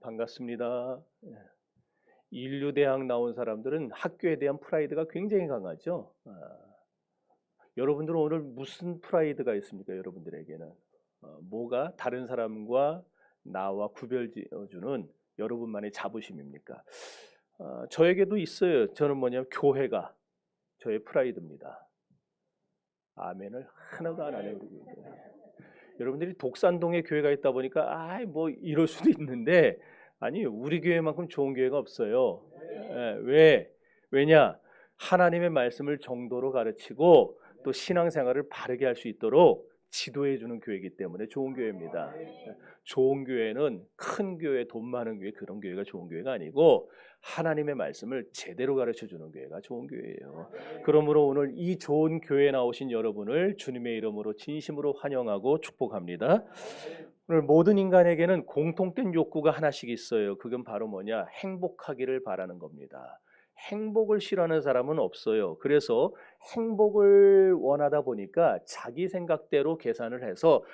반갑습니다. 인류대학 나온 사람들은 학교에 대한 프라이드가 굉장히 강하죠. 여러분들은 오늘 무슨 프라이드가 있습니까? 여러분들에게는 뭐가 다른 사람과 나와 구별지어주는 여러분만의 자부심입니까? 저에게도 있어요. 저는 뭐냐면 교회가 저의 프라이드입니다. 아멘을 하나도 안 하네요. 여러분들이 독산동에 교회가 있다 보니까 뭐 이럴 수도 있는데 아니 우리 교회만큼 좋은 교회가 없어요. 왜? 왜냐? 하나님의 말씀을 정도로 가르치고 또 신앙생활을 바르게 할 수 있도록 지도해 주는 교회이기 때문에 좋은 교회입니다. 좋은 교회는 큰 교회, 돈 많은 교회 그런 교회가 좋은 교회가 아니고 하나님의 말씀을 제대로 가르쳐 주는 교회가 좋은 교회예요. 그러므로 오늘 이 좋은 교회에 나오신 여러분을 주님의 이름으로 진심으로 환영하고 축복합니다. 오늘 모든 인간에게는 공통된 욕구가 하나씩 있어요. 그건 바로 뭐냐? 행복하기를 바라는 겁니다. 행복을 싫어하는 사람은 없어요. 그래서 행복을 원하다 보니까 자기 생각대로 계산을 해서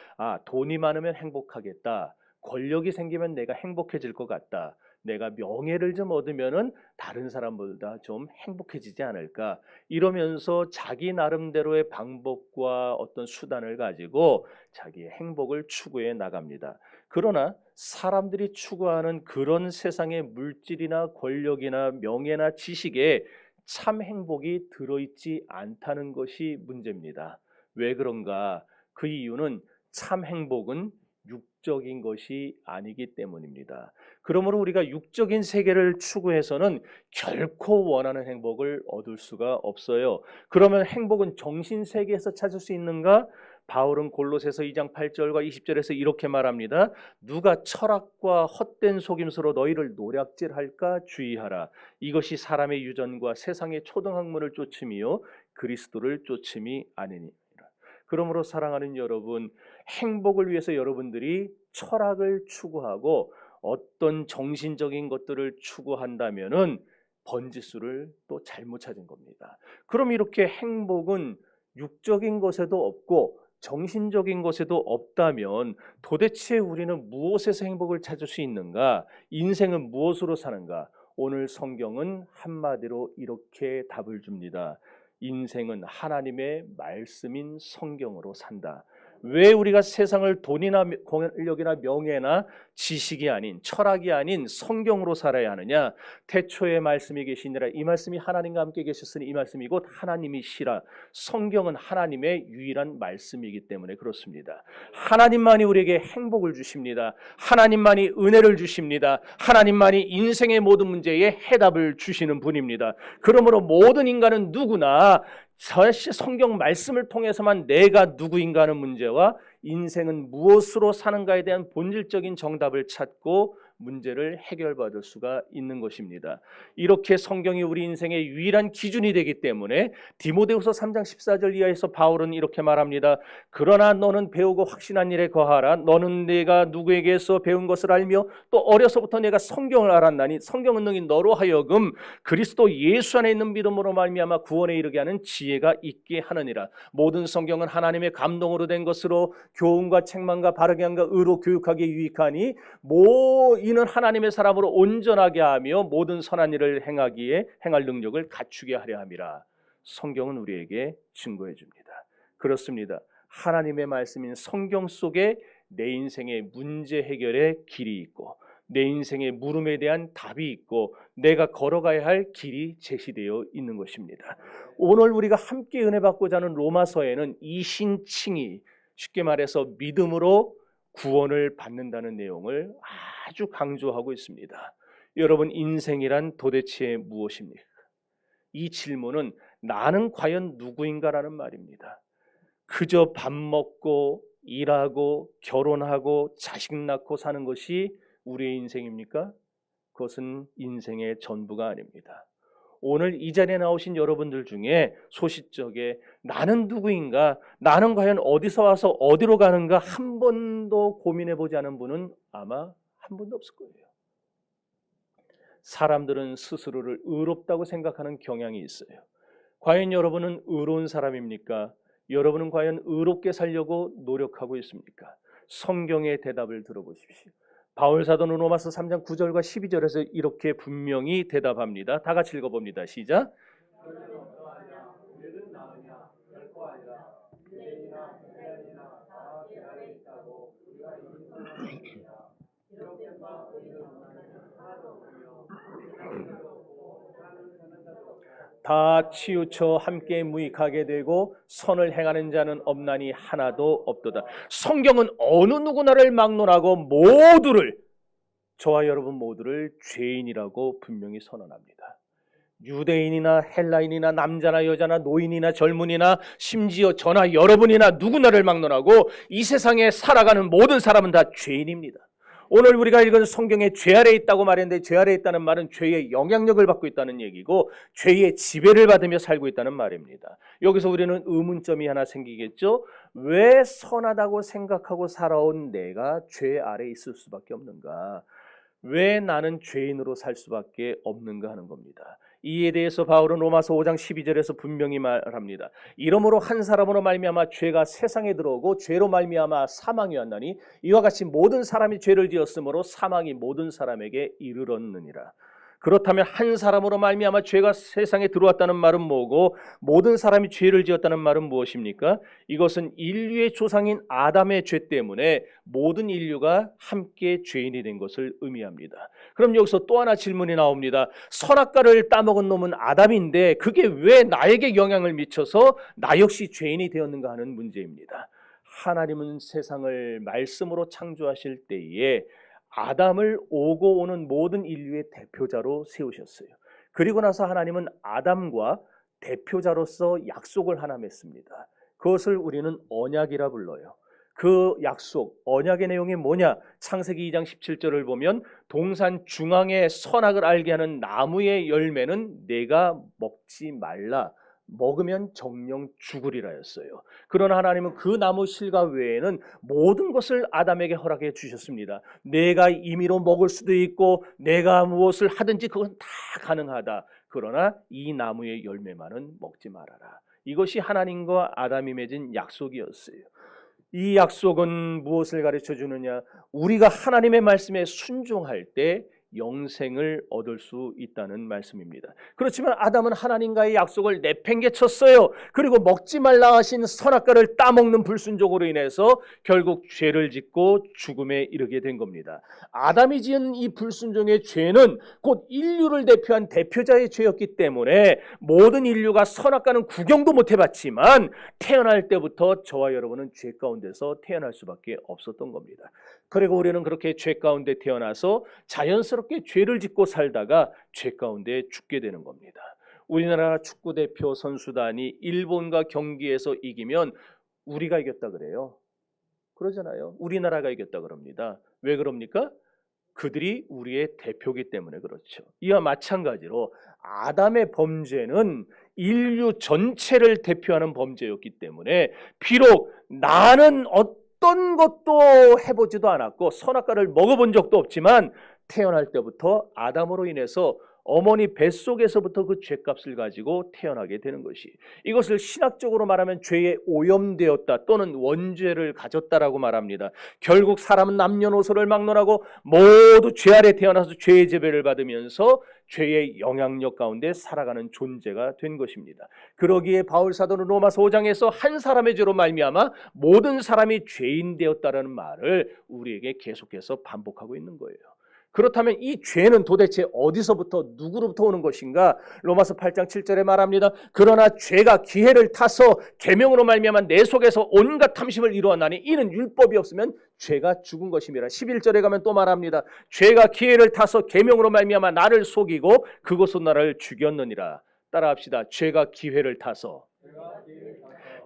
돈이 많으면 행복하겠다. 권력이 생기면 내가 행복해질 것 같다. 내가 명예를 좀 얻으면은 다른 사람보다 좀 행복해지지 않을까. 이러면서 자기 나름대로의 방법과 어떤 수단을 가지고 자기의 행복을 추구해 나갑니다. 그러나 사람들이 추구하는 그런 세상의 물질이나 권력이나 명예나 지식에 참 행복이 들어있지 않다는 것이 문제입니다. 왜 그런가? 그 이유는 참 행복은 육적인 것이 아니기 때문입니다. 그러므로 우리가 육적인 세계를 추구해서는 결코 원하는 행복을 얻을 수가 없어요. 그러면 행복은 정신 세계에서 찾을 수 있는가? 바울은 골로새서 2장 8절과 20절에서 이렇게 말합니다. 누가 철학과 헛된 속임수로 너희를 노략질할까 주의하라. 이것이 사람의 유전과 세상의 초등학문을 쫓음이요 그리스도를 쫓음이 아니니라. 그러므로 사랑하는 여러분, 행복을 위해서 여러분들이 철학을 추구하고 어떤 정신적인 것들을 추구한다면은 번지수를 또 잘못 찾은 겁니다. 그럼 이렇게 행복은 육적인 것에도 없고 정신적인 것에도 없다면 도대체 우리는 무엇에서 행복을 찾을 수 있는가? 인생은 무엇으로 사는가? 오늘 성경은 한마디로 이렇게 답을 줍니다. 인생은 하나님의 말씀인 성경으로 산다. 왜 우리가 세상을 돈이나 권력이나 명예나 지식이 아닌 철학이 아닌 성경으로 살아야 하느냐? 태초에 말씀이 계시니라. 이 말씀이 하나님과 함께 계셨으니 이 말씀이 곧 하나님이시라. 성경은 하나님의 유일한 말씀이기 때문에 그렇습니다. 하나님만이 우리에게 행복을 주십니다. 하나님만이 은혜를 주십니다. 하나님만이 인생의 모든 문제에 해답을 주시는 분입니다. 그러므로 모든 인간은 누구나 사실 성경 말씀을 통해서만 내가 누구인가 하는 문제와 인생은 무엇으로 사는가에 대한 본질적인 정답을 찾고 문제를 해결받을 수가 있는 것입니다. 이렇게 성경이 우리 인생의 유일한 기준이 되기 때문에 디모데후서 3장 14절 이하에서 바울은 이렇게 말합니다. 그러나 너는 배우고 확신한 일에 거하라. 너는 내가 누구에게서 배운 것을 알며 또 어려서부터 내가 성경을 알았나니 성경은 능히 너로 하여금 그리스도 예수 안에 있는 믿음으로 말미암아 구원에 이르게 하는 지혜가 있게 하느니라. 모든 성경은 하나님의 감동으로 된 것으로 교훈과 책망과 바르게 함과 의로 교육하기에 유익하니 이는 하나님의 사람으로 온전하게 하며 모든 선한 일을 행할 능력을 갖추게 하려 함이라. 성경은 우리에게 증거해 줍니다. 그렇습니다. 하나님의 말씀인 성경 속에 내 인생의 문제 해결의 길이 있고 내 인생의 물음에 대한 답이 있고 내가 걸어가야 할 길이 제시되어 있는 것입니다. 오늘 우리가 함께 은혜 받고자 하는 로마서에는 이신칭이 쉽게 말해서 믿음으로 구원을 받는다는 내용을 아주 강조하고 있습니다. 여러분, 인생이란 도대체 무엇입니까? 이 질문은 나는 과연 누구인가라는 말입니다. 그저 밥 먹고 일하고 결혼하고 자식 낳고 사는 것이 우리의 인생입니까? 그것은 인생의 전부가 아닙니다. 오늘 이 자리에 나오신 여러분들 중에 소시적에 나는 누구인가, 나는 과연 어디서 와서 어디로 가는가 한 번도 고민해보지 않은 분은 아마 한 분도 없을 거예요. 사람들은 스스로를 의롭다고 생각하는 경향이 있어요. 과연 여러분은 의로운 사람입니까? 여러분은 과연 의롭게 살려고 노력하고 있습니까? 성경의 대답을 들어보십시오. 바울 사도는 로마서 3장 9절과 12절에서 이렇게 분명히 대답합니다. 다 같이 읽어봅니다. 시작. 다 치우쳐 함께 무익하게 되고 선을 행하는 자는 없나니 하나도 없도다. 성경은 어느 누구나를 막론하고 모두를, 저와 여러분 모두를 죄인이라고 분명히 선언합니다. 유대인이나 헬라인이나 남자나 여자나 노인이나 젊은이나 심지어 저나 여러분이나 누구나를 막론하고 이 세상에 살아가는 모든 사람은 다 죄인입니다. 오늘 우리가 읽은 성경에 죄 아래 있다고 말했는데, 죄 아래 있다는 말은 죄의 영향력을 받고 있다는 얘기고 죄의 지배를 받으며 살고 있다는 말입니다. 여기서 우리는 의문점이 하나 생기겠죠. 왜 선하다고 생각하고 살아온 내가 죄 아래 있을 수밖에 없는가? 왜 나는 죄인으로 살 수밖에 없는가 하는 겁니다. 이에 대해서 바울은 로마서 5장 12절에서 분명히 말합니다. 이러므로 한 사람으로 말미암아 죄가 세상에 들어오고 죄로 말미암아 사망이 왔나니 이와 같이 모든 사람이 죄를 지었으므로 사망이 모든 사람에게 이르렀느니라. 그렇다면 한 사람으로 말미암아 죄가 세상에 들어왔다는 말은 뭐고 모든 사람이 죄를 지었다는 말은 무엇입니까? 이것은 인류의 조상인 아담의 죄 때문에 모든 인류가 함께 죄인이 된 것을 의미합니다. 그럼 여기서 또 하나 질문이 나옵니다. 선악과를 따먹은 놈은 아담인데 그게 왜 나에게 영향을 미쳐서 나 역시 죄인이 되었는가 하는 문제입니다. 하나님은 세상을 말씀으로 창조하실 때에 아담을 오고 오는 모든 인류의 대표자로 세우셨어요. 그리고 나서 하나님은 아담과 대표자로서 약속을 하나 맺습니다. 그것을 우리는 언약이라 불러요. 그 약속, 언약의 내용이 뭐냐? 창세기 2장 17절을 보면 동산 중앙에 선악을 알게 하는 나무의 열매는 내가 먹지 말라. 먹으면 정령 죽으리라 했어요. 그러나 하나님은 그 나무 실과 외에는 모든 것을 아담에게 허락해 주셨습니다. 내가 임의로 먹을 수도 있고 내가 무엇을 하든지 그건 다 가능하다. 그러나 이 나무의 열매만은 먹지 말아라. 이것이 하나님과 아담이 맺은 약속이었어요. 이 약속은 무엇을 가르쳐 주느냐? 우리가 하나님의 말씀에 순종할 때 영생을 얻을 수 있다는 말씀입니다. 그렇지만 아담은 하나님과의 약속을 내팽개쳤어요. 그리고 먹지 말라 하신 선악과를 따먹는 불순종으로 인해서 결국 죄를 짓고 죽음에 이르게 된 겁니다. 아담이 지은 이 불순종의 죄는 곧 인류를 대표한 대표자의 죄였기 때문에 모든 인류가 선악과는 구경도 못 해봤지만 태어날 때부터 저와 여러분은 죄 가운데서 태어날 수밖에 없었던 겁니다. 그리고 우리는 그렇게 죄 가운데 태어나서 자연스럽게 죄를 짓고 살다가 죄 가운데 죽게 되는 겁니다. 우리나라 축구대표 선수단이 일본과 경기에서 이기면 우리가 이겼다 그래요. 그러잖아요. 우리나라가 이겼다 그럽니다. 왜 그럽니까? 그들이 우리의 대표이기 때문에 그렇죠. 이와 마찬가지로 아담의 범죄는 인류 전체를 대표하는 범죄였기 때문에 비록 나는 어떤 것도 해보지도 않았고 선악과를 먹어본 적도 없지만 태어날 때부터 아담으로 인해서 어머니 뱃속에서부터 그 죄값을 가지고 태어나게 되는 것이, 이것을 신학적으로 말하면 죄에 오염되었다 또는 원죄를 가졌다라고 말합니다. 결국 사람은 남녀노소를 막론하고 모두 죄 아래 태어나서 죄의 지배를 받으면서 죄의 영향력 가운데 살아가는 존재가 된 것입니다. 그러기에 바울 사도는 로마서 5장에서 한 사람의 죄로 말미암아 모든 사람이 죄인 되었다라는 말을 우리에게 계속해서 반복하고 있는 거예요. 그렇다면 이 죄는 도대체 어디서부터 누구로부터 오는 것인가? 로마서 8장 7절에 말합니다. 그러나 죄가 기회를 타서 계명으로 말미암아 내 속에서 온갖 탐심을 이루었나니 이는 율법이 없으면 죄가 죽은 것임이라. 11절에 가면 또 말합니다. 죄가 기회를 타서 계명으로 말미암아 나를 속이고 그것으로 나를 죽였느니라. 따라합시다. 죄가 기회를 타서.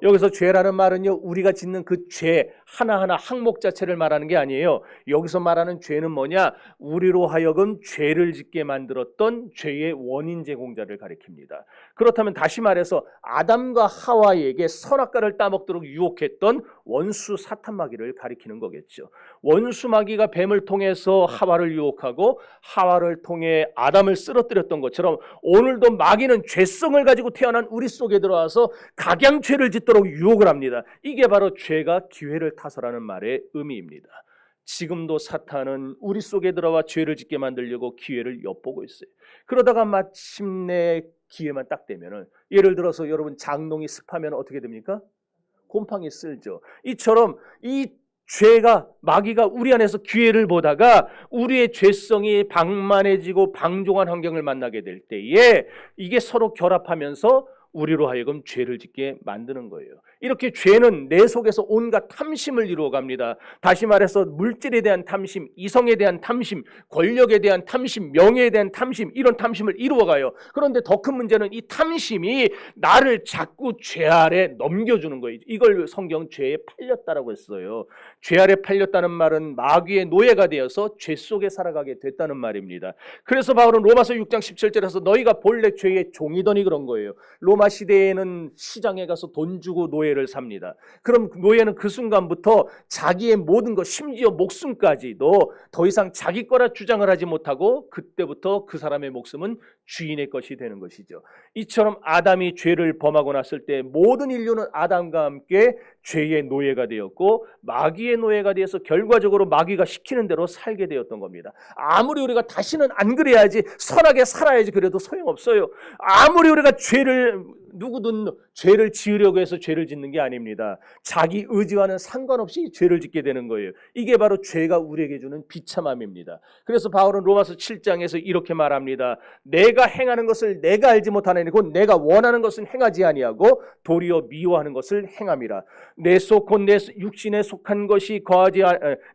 여기서 죄라는 말은요, 우리가 짓는 그 죄 하나하나 항목 자체를 말하는 게 아니에요. 여기서 말하는 죄는 뭐냐? 우리로 하여금 죄를 짓게 만들었던 죄의 원인 제공자를 가리킵니다. 그렇다면 다시 말해서 아담과 하와에게 선악과를 따먹도록 유혹했던 원수 사탄마귀를 가리키는 거겠죠. 원수 마귀가 뱀을 통해서 하와를 유혹하고 하와를 통해 아담을 쓰러뜨렸던 것처럼 오늘도 마귀는 죄성을 가지고 태어난 우리 속에 들어와서 각양죄를 짓도록 유혹을 합니다. 이게 바로 죄가 기회를 타서라는 말의 의미입니다. 지금도 사탄은 우리 속에 들어와 죄를 짓게 만들려고 기회를 엿보고 있어요. 그러다가 마침내 기회만 딱 되면은, 예를 들어서 여러분 장롱이 습하면 어떻게 됩니까? 곰팡이 쓸죠. 이처럼 이 죄가, 마귀가 우리 안에서 기회를 보다가 우리의 죄성이 방만해지고 방종한 환경을 만나게 될 때에 이게 서로 결합하면서 우리로 하여금 죄를 짓게 만드는 거예요. 이렇게 죄는 내 속에서 온갖 탐심을 이루어갑니다. 다시 말해서 물질에 대한 탐심, 이성에 대한 탐심, 권력에 대한 탐심, 명예에 대한 탐심, 이런 탐심을 이루어가요. 그런데 더 큰 문제는 이 탐심이 나를 자꾸 죄 아래 넘겨주는 거예요. 이걸 성경 죄에 팔렸다라고 했어요. 죄 아래 팔렸다는 말은 마귀의 노예가 되어서 죄 속에 살아가게 됐다는 말입니다. 그래서 바울은 로마서 6장 17절에서 너희가 본래 죄의 종이더니 그런 거예요. 로마 시대에는 시장에 가서 돈 주고 노예를 삽니다. 그럼 노예는 그 순간부터 자기의 모든 것, 심지어 목숨까지도 더 이상 자기 거라 주장을 하지 못하고 그때부터 그 사람의 목숨은 주인의 것이 되는 것이죠. 이처럼 아담이 죄를 범하고 났을 때 모든 인류는 아담과 함께 죄의 노예가 되었고 마귀의 노예가 되어서 결과적으로 마귀가 시키는 대로 살게 되었던 겁니다. 아무리 우리가 다시는 안 그래야지, 선하게 살아야지 그래도 소용없어요. 아무리 우리가 누구든 죄를 지으려고 해서 죄를 짓는 게 아닙니다. 자기 의지와는 상관없이 죄를 짓게 되는 거예요. 이게 바로 죄가 우리에게 주는 비참함입니다. 그래서 바울은 로마서 7장에서 이렇게 말합니다. 내가 행하는 것을 내가 알지 못하나니 곧 내가 원하는 것은 행하지 아니하고 도리어 미워하는 것을 행함이라. 내 속 곧 내 육신에 속한 것이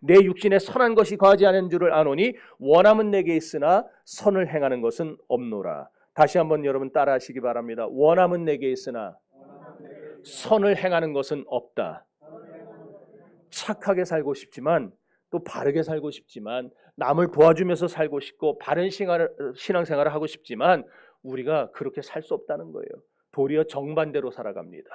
내 육신에 선한 것이 거하지 않은 줄을 아노니 원함은 내게 있으나 선을 행하는 것은 없노라. 다시 한번 여러분 따라하시기 바랍니다. 원함은 내게 있으나 선을 행하는 것은 없다. 착하게 살고 싶지만, 또 바르게 살고 싶지만, 남을 도와주면서 살고 싶고 바른 신앙생활을 하고 싶지만 우리가 그렇게 살 수 없다는 거예요. 도리어 정반대로 살아갑니다.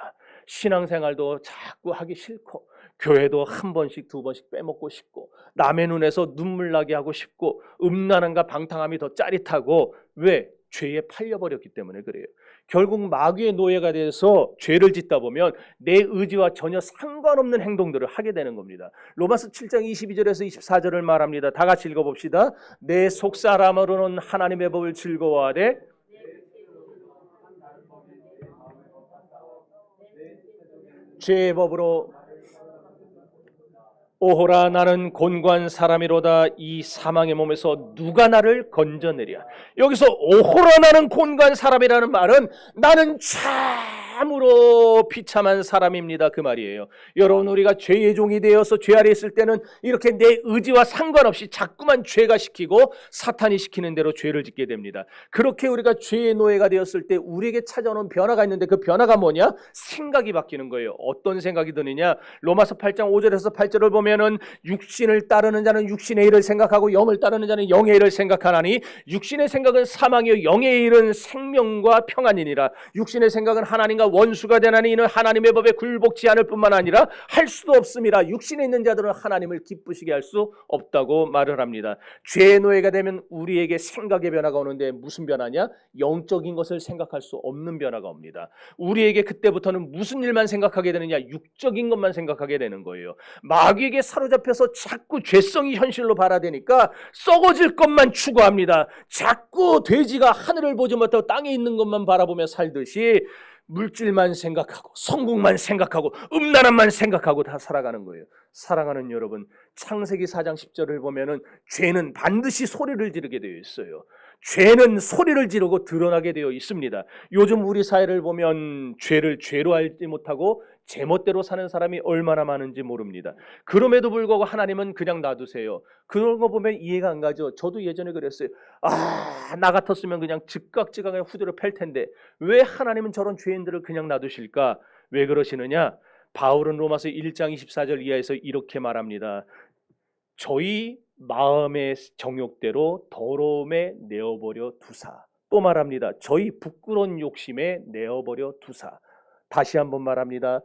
신앙생활도 자꾸 하기 싫고, 교회도 한 번씩 두 번씩 빼먹고 싶고, 남의 눈에서 눈물 나게 하고 싶고, 음란함과 방탕함이 더 짜릿하고, 왜? 죄에 팔려버렸기 때문에 그래요. 결국 마귀의 노예가 돼서 죄를 짓다 보면 내 의지와 전혀 상관없는 행동들을 하게 되는 겁니다. 로마서 7장 22절에서 24절을 말합니다. 다 같이 읽어봅시다. 내 속사람으로는 하나님의 법을 즐거워하되 죄의 법으로 오호라 나는 곤고한 사람이로다. 이 사망의 몸에서 누가 나를 건져내랴. 여기서 오호라 나는 곤고한 사람이라는 말은 나는 참으로 비참한 사람입니다, 그 말이에요. 여러분, 우리가 죄의 종이 되어서 죄 아래 있을 때는 이렇게 내 의지와 상관없이 자꾸만 죄가 시키고 사탄이 시키는 대로 죄를 짓게 됩니다. 그렇게 우리가 죄의 노예가 되었을 때 우리에게 찾아오는 변화가 있는데, 그 변화가 뭐냐? 생각이 바뀌는 거예요. 어떤 생각이 드느냐? 로마서 8장 5절에서 8절을 보면은 육신을 따르는 자는 육신의 일을 생각하고 영을 따르는 자는 영의 일을 생각하나니 육신의 생각은 사망이요 영의 일은 생명과 평안이니라. 육신의 생각은 하나님과 원수가 되나니 이는 하나님의 법에 굴복지 않을 뿐만 아니라 할 수도 없음이라. 육신에 있는 자들은 하나님을 기쁘시게 할 수 없다고 말을 합니다. 죄의 노예가 되면 우리에게 생각의 변화가 오는데 무슨 변화냐? 영적인 것을 생각할 수 없는 변화가 옵니다. 우리에게 그때부터는 무슨 일만 생각하게 되느냐? 육적인 것만 생각하게 되는 거예요. 마귀에게 사로잡혀서 자꾸 죄성이 현실로 발화되니까 썩어질 것만 추구합니다. 자꾸 돼지가 하늘을 보지 못하고 땅에 있는 것만 바라보며 살듯이 물질만 생각하고 성공만 생각하고 음란함만 생각하고 다 살아가는 거예요. 사랑하는 여러분, 창세기 4장 10절을 보면은 죄는 반드시 소리를 지르게 되어 있어요. 죄는 소리를 지르고 드러나게 되어 있습니다. 요즘 우리 사회를 보면 죄를 죄로 알지 못하고 제멋대로 사는 사람이 얼마나 많은지 모릅니다. 그럼에도 불구하고 하나님은 그냥 놔두세요. 그런 거 보면 이해가 안 가죠. 저도 예전에 그랬어요. 나 같았으면 그냥 즉각즉각에 후드를 팰 텐데 왜 하나님은 저런 죄인들을 그냥 놔두실까? 왜 그러시느냐? 바울은 로마서 1장 24절 이하에서 이렇게 말합니다. 저희 마음의 정욕대로 더러움에 내어버려 두사. 또 말합니다. 저희 부끄러운 욕심에 내어버려 두사. 다시 한번 말합니다.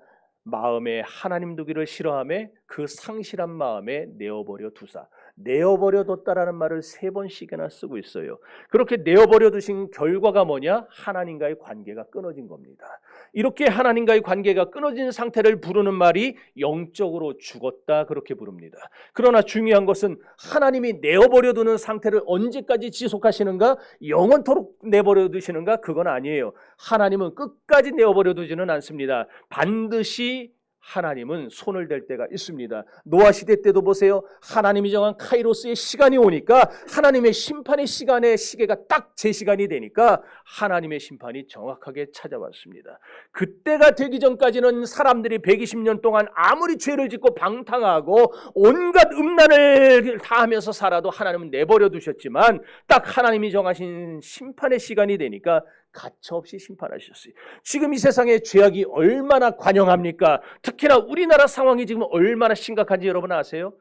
마음에 하나님 두기를 싫어하며 그 상실한 마음에 내어버려 두사. 내어버려 뒀다라는 말을 3번씩이나 쓰고 있어요. 그렇게 내어버려 두신 결과가 뭐냐? 하나님과의 관계가 끊어진 겁니다. 이렇게 하나님과의 관계가 끊어진 상태를 부르는 말이 영적으로 죽었다, 그렇게 부릅니다. 그러나 중요한 것은 하나님이 내어버려 두는 상태를 언제까지 지속하시는가? 영원토록 내버려 두시는가? 그건 아니에요. 하나님은 끝까지 내어버려 두지는 않습니다. 반드시 하나님은 손을 댈 때가 있습니다. 노아 시대 때도 보세요. 하나님이 정한 카이로스의 시간이 오니까 하나님의 심판의 시간의 시계가 딱 제 시간이 되니까 하나님의 심판이 정확하게 찾아왔습니다. 그때가 되기 전까지는 사람들이 120년 동안 아무리 죄를 짓고 방탕하고 온갖 음란을 다 하면서 살아도 하나님은 내버려 두셨지만 딱 하나님이 정하신 심판의 시간이 되니까 가차없이 심판하셨어요. 지금 이 세상의 죄악이 얼마나 관영합니까? 특히나 우리나라 상황이 지금 얼마나 심각한지 여러분 아세요?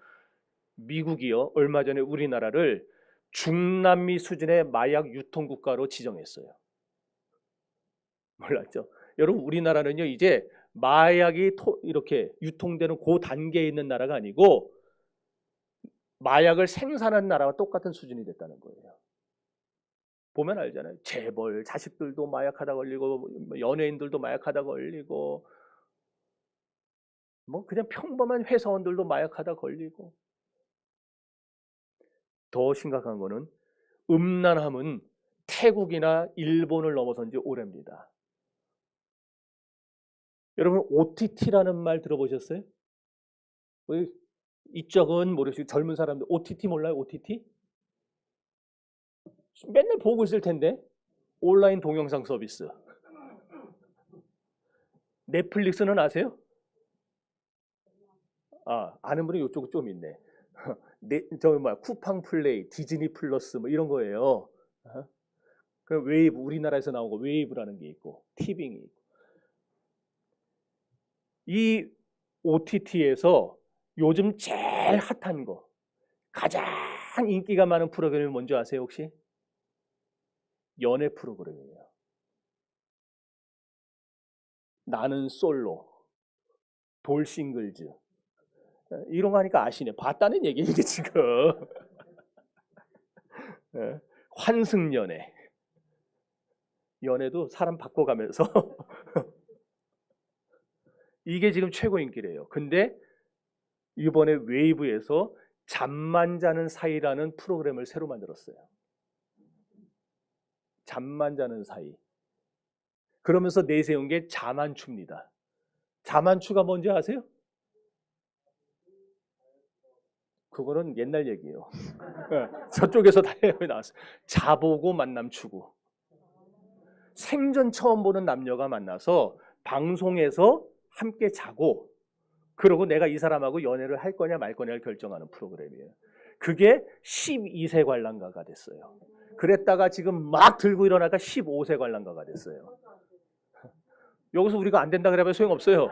미국이요, 얼마 전에 우리나라를 중남미 수준의 마약 유통국가로 지정했어요. 몰랐죠? 여러분, 우리나라는요 이제 마약이 이렇게 유통되는 그 단계에 있는 나라가 아니고 마약을 생산하는 나라와 똑같은 수준이 됐다는 거예요. 보면 알잖아요. 재벌, 자식들도 마약하다 걸리고 연예인들도 마약하다 걸리고 뭐 그냥 평범한 회사원들도 마약하다 걸리고. 더 심각한 거는 음란함은 태국이나 일본을 넘어선 지 오래입니다. 여러분 OTT라는 말 들어보셨어요? 이쪽은 모르시고 젊은 사람들 OTT 몰라요? OTT? 맨날 보고 있을 텐데. 온라인 동영상 서비스. 넷플릭스는 아세요? 아는 분이 이쪽은 좀 있네. 쿠팡 플레이, 디즈니 플러스 뭐 이런 거예요. 그럼 웨이브, 우리나라에서 나온 거 웨이브라는 게 있고 티빙이 있고. 이 OTT에서 요즘 제일 핫한 거, 가장 인기가 많은 프로그램이 뭔지 아세요 혹시? 연애 프로그램이에요. 나는 솔로, 돌싱글즈. 이런 거 하니까 아시네. 봤다는 얘기예요 이게 지금. 환승연애. 연애도 사람 바꿔가면서 이게 지금 최고 인기래요. 근데 이번에 웨이브에서 잠만 자는 사이라는 프로그램을 새로 만들었어요. 잠만 자는 사이. 그러면서 내세운 게 자만추입니다. 자만추가 뭔지 아세요? 그거는 옛날 얘기예요. 저쪽에서 다 나왔어요. 자보고 만남 추구. 생전 처음 보는 남녀가 만나서 방송에서 함께 자고 그러고 내가 이 사람하고 연애를 할 거냐 말 거냐를 결정하는 프로그램이에요. 그게 12세 관람가가 됐어요. 그랬다가 지금 막 들고 일어나니까 15세 관람가가 됐어요. 여기서 우리가 안 된다 그래봐야 소용없어요.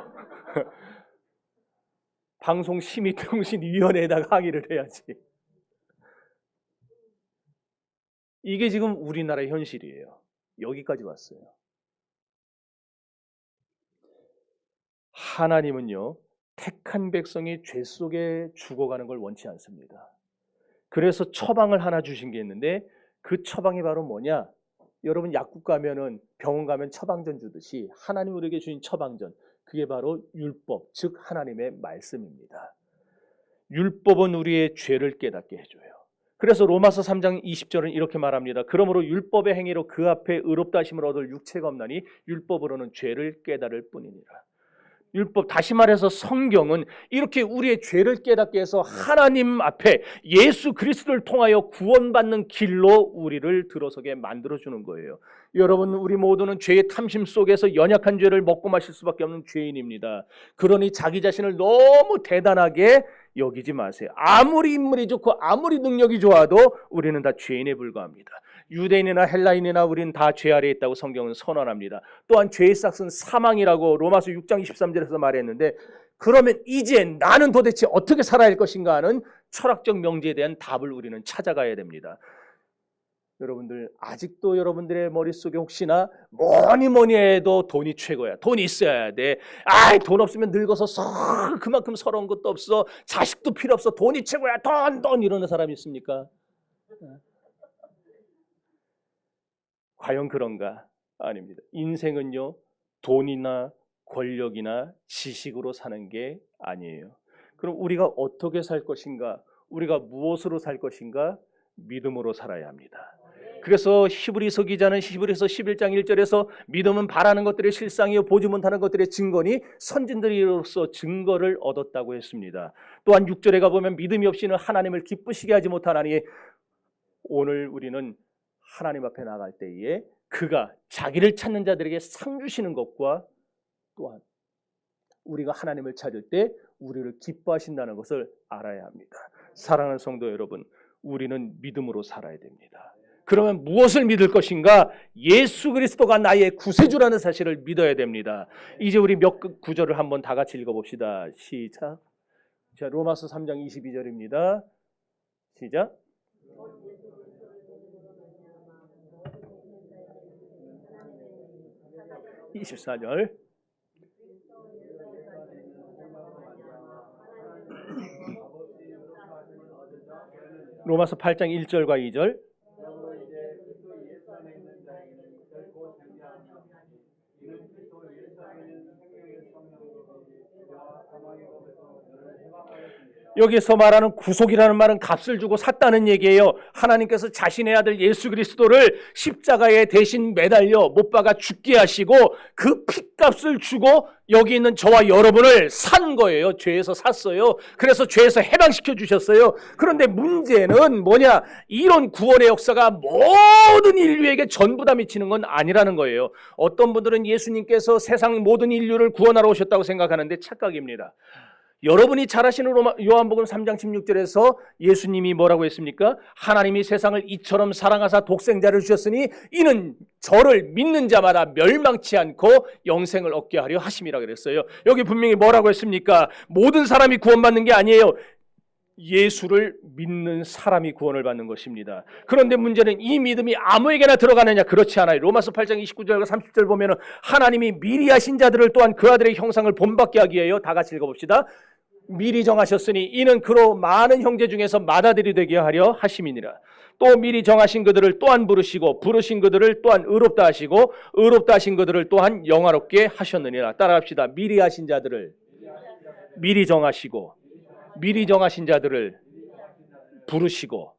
방송심의통신위원회에다가 항의를 해야지. 이게 지금 우리나라의 현실이에요. 여기까지 왔어요. 하나님은요, 택한 백성이 죄 속에 죽어가는 걸 원치 않습니다. 그래서 처방을 하나 주신 게 있는데 그 처방이 바로 뭐냐? 여러분 약국 가면은 병원 가면 처방전 주듯이 하나님 우리에게 주신 처방전, 그게 바로 율법, 즉 하나님의 말씀입니다. 율법은 우리의 죄를 깨닫게 해줘요. 그래서 로마서 3장 20절은 이렇게 말합니다. 그러므로 율법의 행위로 그 앞에 의롭다 하심을 얻을 육체가 없나니 율법으로는 죄를 깨달을 뿐이니라. 율법, 다시 말해서 성경은 이렇게 우리의 죄를 깨닫게 해서 하나님 앞에 예수 그리스도를 통하여 구원받는 길로 우리를 들어서게 만들어주는 거예요. 여러분, 우리 모두는 죄의 탐심 속에서 연약한 죄를 먹고 마실 수밖에 없는 죄인입니다. 그러니 자기 자신을 너무 대단하게 여기지 마세요. 아무리 인물이 좋고 아무리 능력이 좋아도 우리는 다 죄인에 불과합니다. 유대인이나 헬라인이나 우리는 다 죄 아래에 있다고 성경은 선언합니다. 또한 죄의 싹은 사망이라고 로마서 6장 23절에서 말했는데, 그러면 이제 나는 도대체 어떻게 살아야 할 것인가 하는 철학적 명제에 대한 답을 우리는 찾아가야 됩니다. 여러분들 아직도 여러분들의 머릿속에 혹시나 뭐니 해도 돈이 최고야. 돈이 있어야 돼. 아이, 돈 없으면 늙어서 그만큼 서러운 것도 없어. 자식도 필요 없어. 돈이 최고야. 돈 이러는 사람이 있습니까? 과연 그런가? 아닙니다. 인생은요, 돈이나 권력이나 지식으로 사는 게 아니에요. 그럼 우리가 어떻게 살 것인가? 우리가 무엇으로 살 것인가? 믿음으로 살아야 합니다. 그래서 히브리서 기자는 히브리서 11장 1절에서 믿음은 바라는 것들의 실상이요 보지 못하는 것들의 증거니 선진들이로서 증거를 얻었다고 했습니다. 또한 6절에 가보면 믿음이 없이는 하나님을 기쁘시게 하지 못하나니, 오늘 우리는 하나님 앞에 나갈 때에 그가 자기를 찾는 자들에게 상 주시는 것과 또한 우리가 하나님을 찾을 때 우리를 기뻐하신다는 것을 알아야 합니다. 사랑하는 성도 여러분, 우리는 믿음으로 살아야 됩니다. 그러면 무엇을 믿을 것인가? 예수 그리스도가 나의 구세주라는 사실을 믿어야 됩니다. 이제 우리 몇 구절을 한번 다 같이 읽어봅시다. 시작. 자, 로마서 3장 22절입니다. 시작. 24절. 로마서 8장 1절과 2절. 여기서 말하는 구속이라는 말은 값을 주고 샀다는 얘기예요. 하나님께서 자신의 아들 예수 그리스도를 십자가에 대신 매달려 못 박아 죽게 하시고 그 핏값을 주고 여기 있는 저와 여러분을 산 거예요. 죄에서 샀어요. 그래서 죄에서 해방시켜 주셨어요. 그런데 문제는 뭐냐? 이런 구원의 역사가 모든 인류에게 전부 다 미치는 건 아니라는 거예요. 어떤 분들은 예수님께서 세상 모든 인류를 구원하러 오셨다고 생각하는데 착각입니다. 여러분이 잘 아시는 요한복음 3장 16절에서 예수님이 뭐라고 했습니까? 하나님이 세상을 이처럼 사랑하사 독생자를 주셨으니 이는 저를 믿는 자마다 멸망치 않고 영생을 얻게 하려 하심이라 그랬어요. 여기 분명히 뭐라고 했습니까? 모든 사람이 구원받는 게 아니에요. 예수를 믿는 사람이 구원을 받는 것입니다. 그런데 문제는 이 믿음이 아무에게나 들어가느냐? 그렇지 않아요. 로마서 8장 29절과 30절 보면 하나님이 미리 하신 자들을 또한 그 아들의 형상을 본받게 하기 위하여, 다 같이 읽어봅시다. 미리 정하셨으니 이는 그로 많은 형제 중에서 맏아들이 되게 하려 하심이니라. 또 미리 정하신 그들을 또한 부르시고 부르신 그들을 또한 의롭다 하시고 의롭다 하신 그들을 또한 영화롭게 하셨느니라. 따라합시다. 미리 하신 자들을 미리 정하시고 미리 정하신 자들을 부르시고,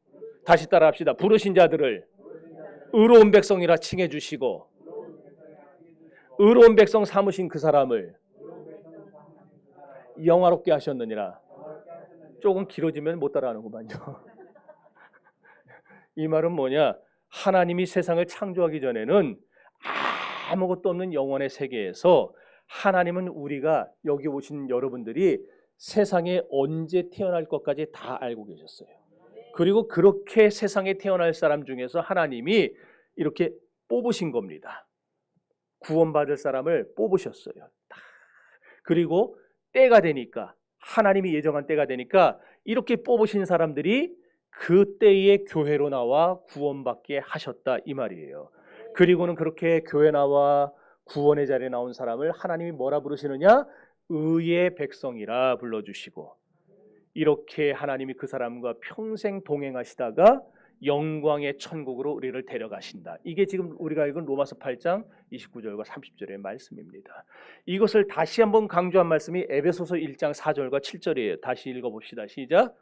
다시 따라합시다. 부르신 자들을 의로운 백성이라 칭해 주시고 의로운 백성 삼으신 그 사람을 영화롭게 하셨느니라. 조금 길어지면 못 따라하는구만요. 이 말은 뭐냐? 하나님이 세상을 창조하기 전에는 아무것도 없는 영원의 세계에서 하나님은 우리가 여기 오신 여러분들이 세상에 언제 태어날 것까지 다 알고 계셨어요. 그리고 그렇게 세상에 태어날 사람 중에서 하나님이 이렇게 뽑으신 겁니다. 구원받을 사람을 뽑으셨어요. 그리고 때가 되니까, 하나님이 예정한 때가 되니까 이렇게 뽑으신 사람들이 그 때에 교회로 나와 구원받게 하셨다, 이 말이에요. 그리고는 그렇게 교회 나와 구원의 자리에 나온 사람을 하나님이 뭐라 부르시느냐? 의의 백성이라 불러주시고, 이렇게 하나님이 그 사람과 평생 동행하시다가 영광의 천국으로 우리를 데려가신다. 이게 지금 우리가 읽은 로마서 8장 29절과 30절의 말씀입니다. 이것을 다시 한번 강조한 말씀이 에베소서 1장 4절과 7절이에요. 다시 읽어봅시다. 시작.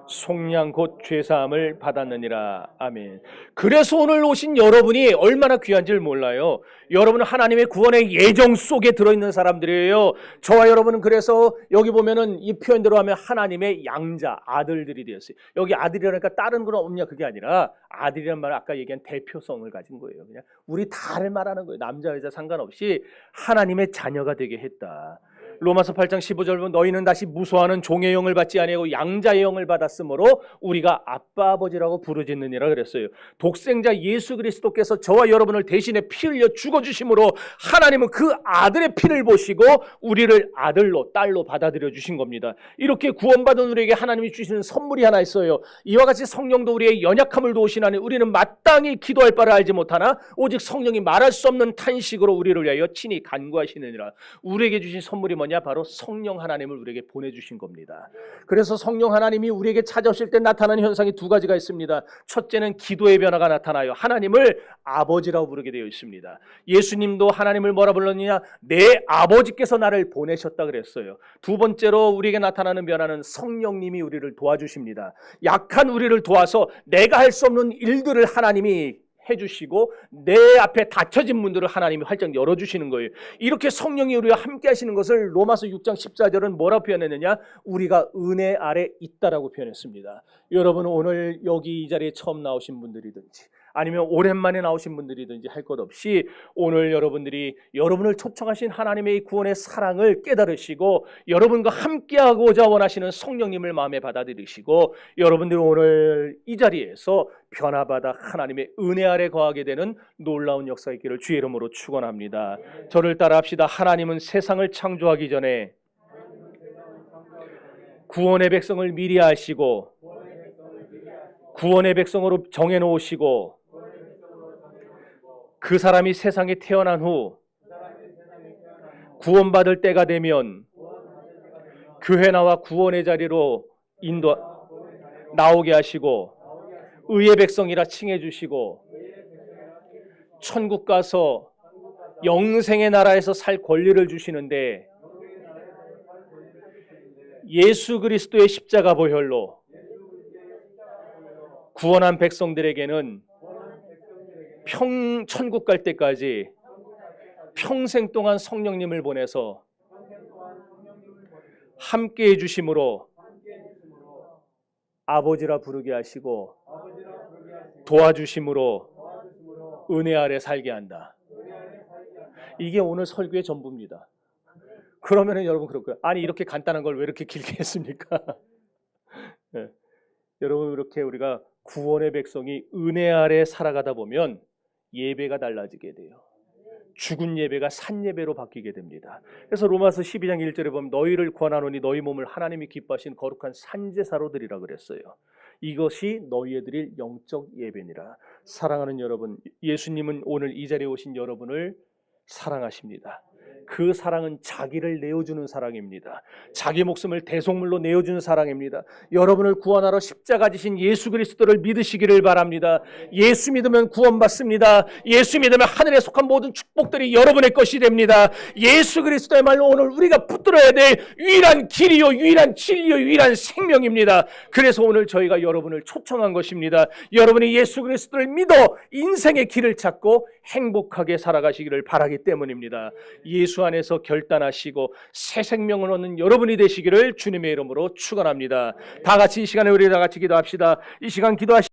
속량 곧 죄사함을 받았느니라. 아멘. 그래서 오늘 오신 여러분이 얼마나 귀한지를 몰라요. 여러분은 하나님의 구원의 예정 속에 들어있는 사람들이에요. 저와 여러분은 그래서 여기 보면은 이 표현대로 하면 하나님의 양자, 아들들이 되었어요. 여기 아들이라니까 다른 건 없냐 그게 아니라 아들이란 말은 아까 얘기한 대표성을 가진 거예요. 그냥 우리 다를 말하는 거예요. 남자 여자 상관없이 하나님의 자녀가 되게 했다. 로마서 8장 15절 보면 너희는 다시 무소하는 종의 영을 받지 아니하고 양자의 영을 받았으므로 우리가 아빠 아버지라고 부르짖느니라 그랬어요. 독생자 예수 그리스도께서 저와 여러분을 대신에 피 흘려 죽어주심으로 하나님은 그 아들의 피를 보시고 우리를 아들로 딸로 받아들여 주신 겁니다. 이렇게 구원받은 우리에게 하나님이 주시는 선물이 하나 있어요. 이와 같이 성령도 우리의 연약함을 도우시나니 우리는 마땅히 기도할 바를 알지 못하나 오직 성령이 말할 수 없는 탄식으로 우리를 위하여 친히 간구하시느니라. 우리에게 주신 선물이 뭐냐? 바로 성령 하나님을 우리에게 보내주신 겁니다. 그래서 성령 하나님이 우리에게 찾아오실 때 나타나는 현상이 두 가지가 있습니다. 첫째는 기도의 변화가 나타나요. 하나님을 아버지라고 부르게 되어 있습니다. 예수님도 하나님을 뭐라 불렀느냐? 내 아버지께서 나를 보내셨다 그랬어요. 두 번째로 우리에게 나타나는 변화는 성령님이 우리를 도와주십니다. 약한 우리를 도와서 내가 할 수 없는 일들을 하나님이 해주시고 내 앞에 닫혀진 문들을 하나님이 활짝 열어주시는 거예요. 이렇게 성령이 우리와 함께 하시는 것을 로마서 6장 14절은 뭐라고 표현했느냐? 우리가 은혜 아래 있다라고 표현했습니다. 여러분 오늘 여기 이 자리에 처음 나오신 분들이든지 아니면 오랜만에 나오신 분들이든지 할 것 없이 오늘 여러분들이 여러분을 초청하신 하나님의 구원의 사랑을 깨달으시고 여러분과 함께하고자 원하시는 성령님을 마음에 받아들이시고 여러분들이 오늘 이 자리에서 변화받아 하나님의 은혜 아래 거하게 되는 놀라운 역사가 있기를 주의 이름으로 축원합니다. 저를 따라합시다. 하나님은 세상을 창조하기 전에 구원의 백성을 미리 아시고 구원의 백성으로 정해놓으시고 그 사람이 세상에 태어난 후 구원받을 때가 되면 교회 나와 구원의 자리로 나오게 하시고 의의 백성이라 칭해 주시고 천국 가서 영생의 나라에서 살 권리를 주시는데 예수 그리스도의 십자가 보혈로 구원한 백성들에게는 천국 갈 때까지 평생 동안 성령님을 보내서 함께 해주심으로 아버지라 부르게 하시고 도와주심으로 은혜 아래 살게 한다. 이게 오늘 설교의 전부입니다. 그러면 여러분 그럴 거예요. 아니 이렇게 간단한 걸 왜 이렇게 길게 했습니까? 네. 여러분 이렇게 우리가 구원의 백성이 은혜 아래 살아가다 보면 예배가 달라지게 돼요. 죽은 예배가 산 예배로 바뀌게 됩니다. 그래서 로마서 12장 1절에 보면 너희를 권하노니 너희 몸을 하나님이 기뻐하신 거룩한 산제사로 드리라 그랬어요. 이것이 너희의 드릴 영적 예배니라. 사랑하는 여러분, 예수님은 오늘 이 자리에 오신 여러분을 사랑하십니다. 그 사랑은 자기를 내어주는 사랑입니다. 자기 목숨을 대속물로 내어주는 사랑입니다. 여러분을 구원하러 십자가 지신 예수 그리스도를 믿으시기를 바랍니다. 예수 믿으면 구원받습니다. 예수 믿으면 하늘에 속한 모든 축복들이 여러분의 것이 됩니다. 예수 그리스도의 말로 오늘 우리가 붙들어야 될 유일한 길이요 유일한 진리요 유일한 생명입니다. 그래서 오늘 저희가 여러분을 초청한 것입니다. 여러분이 예수 그리스도를 믿어 인생의 길을 찾고 행복하게 살아가시기를 바라기 때문입니다. 예수 안에서 결단하시고 새 생명을 얻는 여러분이 되시기를 주님의 이름으로 축원합니다. 다 같이 이 시간에 우리 다 같이 기도합시다. 이 시간 기도하시